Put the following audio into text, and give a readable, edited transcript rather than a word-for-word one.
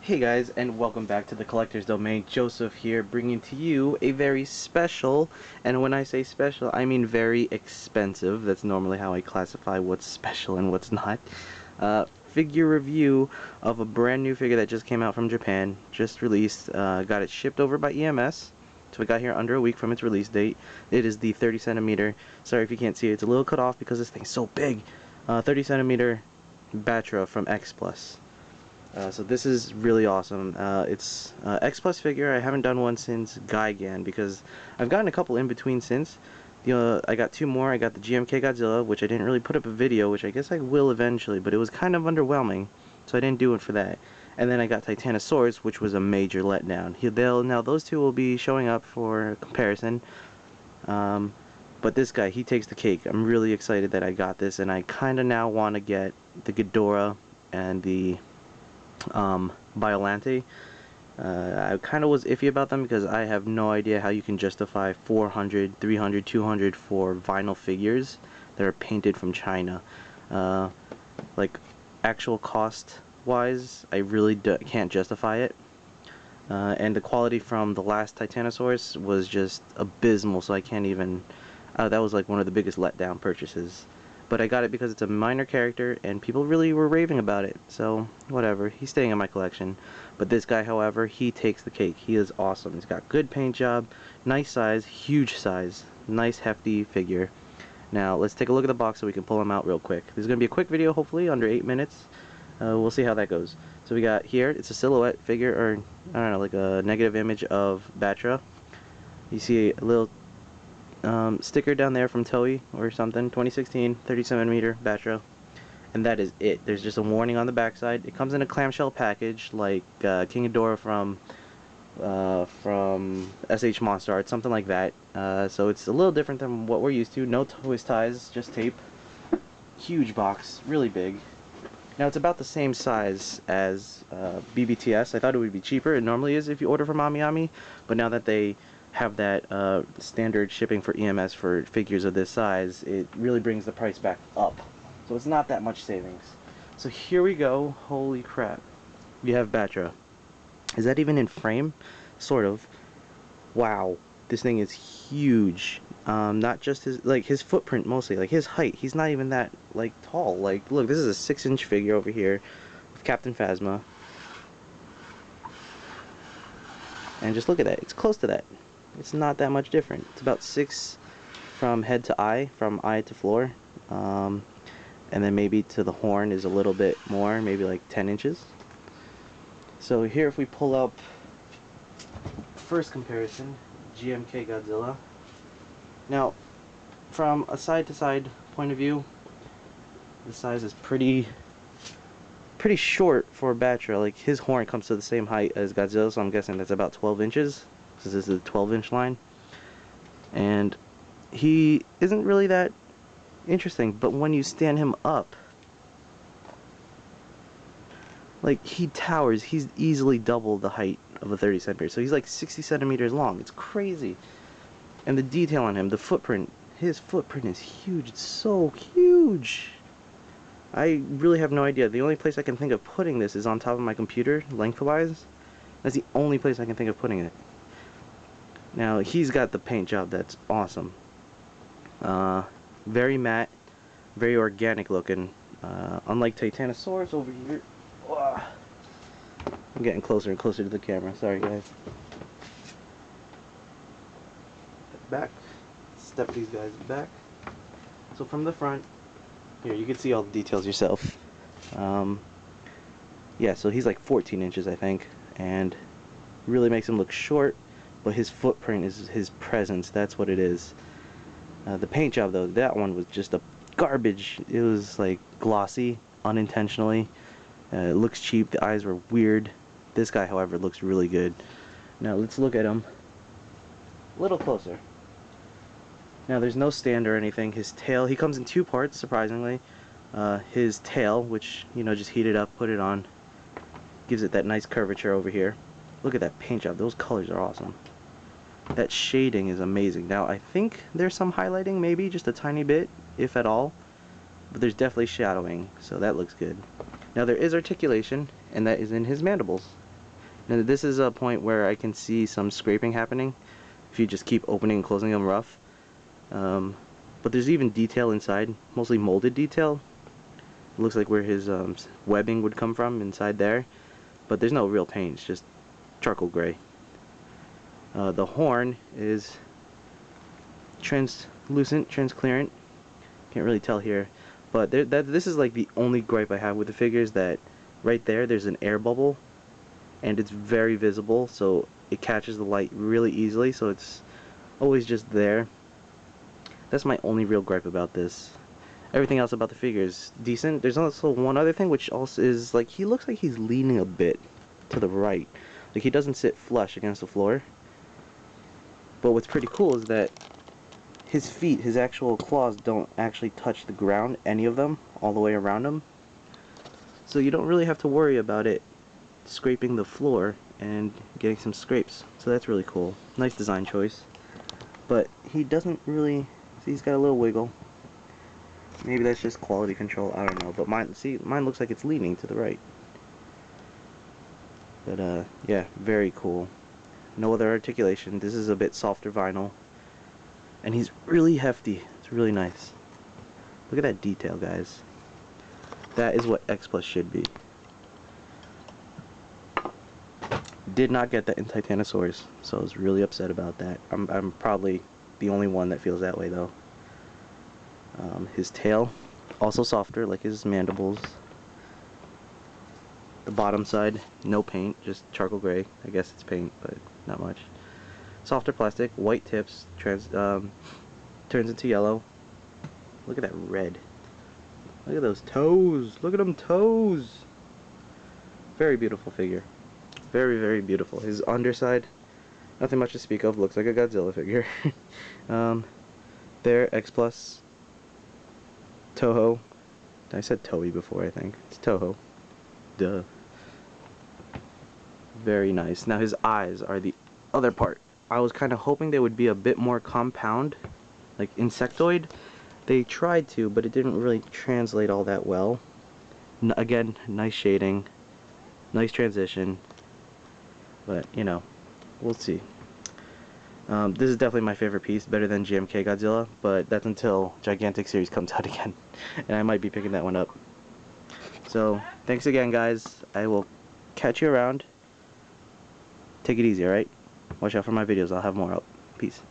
Hey guys, and welcome back to the Collector's Domain. Joseph here, bringing to you a very special, and when I say special, I mean very expensive. That's normally how I classify what's special and what's not. Figure review of a brand new figure that just came out from Japan, just released. Got it shipped over by EMS, so it got here under a week from its release date. It is the 30 centimeter. Sorry if you can't see it, it's a little cut off because this thing's so big. 30 centimeter Battra from X Plus. So this is really awesome. It's X Plus figure. I haven't done one since Gigan because I've gotten a couple in between since. I got two more. I got the GMK Godzilla, which I didn't really put up a video, which I guess I will eventually, but it was kind of underwhelming, so I didn't do it for that. And then I got Titanosaurus, which was a major letdown. Now those two will be showing up for comparison. But this guy, he takes the cake. I'm really excited that I got this, and I kind of now want to get the Ghidorah and the Biolante. I kind of was iffy about them because I have no idea how you can justify 400, 300, 200 for vinyl figures that are painted from China. Like actual cost wise, I really can't justify it. And the quality from the last Titanosaurus was just abysmal, so I can't even, that was like one of the biggest letdown purchases. But I got it because it's a minor character and people really were raving about it, so whatever, he's staying in my collection. But this guy, however, he takes the cake. He is awesome. He's got good paint job, nice size, huge size, nice hefty figure. Now let's take a look at the box so we can pull him out real quick. This is going to be a quick video, hopefully under 8 minutes. We'll see how that goes. So we got here, it's a silhouette figure, or I don't know, like a negative image of Battra. You see a little sticker down there from Toei or something, 2016, 30 centimeter Battra, and that is it. There's just a warning on the backside. It comes in a clamshell package like King Ghidorah from SH Monster Art, something like that. So it's a little different than what we're used to. No twist ties, just tape. Huge box, really big. Now it's about the same size as BBTS. I thought it would be cheaper. It normally is if you order from Amiami, but now that they have that standard shipping for EMS for figures of this size, it really brings the price back up. So it's not that much savings. So here we go. Holy crap. We have Battra. Is that even in frame? Sort of. Wow. This thing is huge. Not just his footprint mostly, like his height. He's not even that like tall. Like look, this is a 6-inch figure over here of Captain Phasma. And just look at that. It's close to that. It's not that much different. It's about 6 from head to eye, from eye to floor, and then maybe to the horn is a little bit more, maybe like 10 inches. So here, if we pull up first comparison, GMK Godzilla. Now, from a side-to-side point of view, the size is pretty short for Battra. Like his horn comes to the same height as Godzilla, so I'm guessing that's about 12 inches. This is the 12-inch line, and he isn't really that interesting, but when you stand him up, like he towers. He's easily double the height of a 30 centimeter, so he's like 60 centimeters long. It's crazy. And the detail on him, the footprint, his footprint is huge. It's so huge. I really have no idea. The only place I can think of putting this is on top of my computer, lengthwise. That's the only place I can think of putting it. Now, he's got the paint job that's awesome. Very matte, very organic looking. Unlike Titanosaurus over here. I'm getting closer and closer to the camera. Sorry, guys. Back. Step these guys back. So from the front, here, you can see all the details yourself. Yeah, so he's like 14 inches, I think, and really makes him look short. But his footprint is his presence. That's what it is. The paint job, though, that one was just a garbage. It was like glossy, unintentionally. It looks cheap. The eyes were weird. This guy, however, looks really good. Now let's look at him a little closer. Now there's no stand or anything. His tail, he comes in 2 parts, surprisingly. His tail, which, you know, just heat it up, put it on, gives it that nice curvature over here. Look at that paint job. Those colors are awesome. That shading is amazing. Now I think there's some highlighting, maybe just a tiny bit, if at all, but there's definitely shadowing, so that looks good. Now there is articulation, and that is in his mandibles. Now this is a point where I can see some scraping happening if you just keep opening and closing them rough. But there's even detail inside, mostly molded detail. It looks like where his webbing would come from inside there, but there's no real paint, it's just charcoal gray. The horn is translucent, transparent. Can't really tell here, but this is like the only gripe I have with the figures, that right there's an air bubble, and it's very visible, so it catches the light really easily, so it's always just there. That's my only real gripe about this. Everything else about the figure is decent. There's also one other thing, which also is like he looks like he's leaning a bit to the right. Like he doesn't sit flush against the floor. But what's pretty cool is that his feet, his actual claws, don't actually touch the ground, any of them, all the way around him. So you don't really have to worry about it scraping the floor and getting some scrapes. So that's really cool. Nice design choice. But he doesn't really, see, he's got a little wiggle. Maybe that's just quality control, I don't know. But mine, see, mine looks like it's leaning to the right. But yeah, very cool. No other articulation. This is a bit softer vinyl. And he's really hefty. It's really nice. Look at that detail, guys. That is what X Plus should be. Did not get that in Titanosaurus, so I was really upset about that. I'm probably the only one that feels that way, though. His tail, also softer, like his mandibles. The bottom side, no paint, just charcoal gray. I guess it's paint, but not much. Softer plastic, white tips, turns into yellow. Look at that red. Look at those toes. Look at them toes. Very beautiful figure. Very, very beautiful. His underside, nothing much to speak of. Looks like a Godzilla figure. There, X Plus. Toho. I said Toei before, I think. It's Toho. Duh. Very nice. Now his eyes are the other part. I was kind of hoping they would be a bit more compound, like insectoid. They tried to, but it didn't really translate all that well. Again, nice shading, nice transition, but you know, we'll see. This is definitely my favorite piece, better than GMK Godzilla, but that's until Gigantic Series comes out again, and I might be picking that one up. So, thanks again, guys. I will catch you around. Take it easy, alright? Watch out for my videos. I'll have more out. Peace.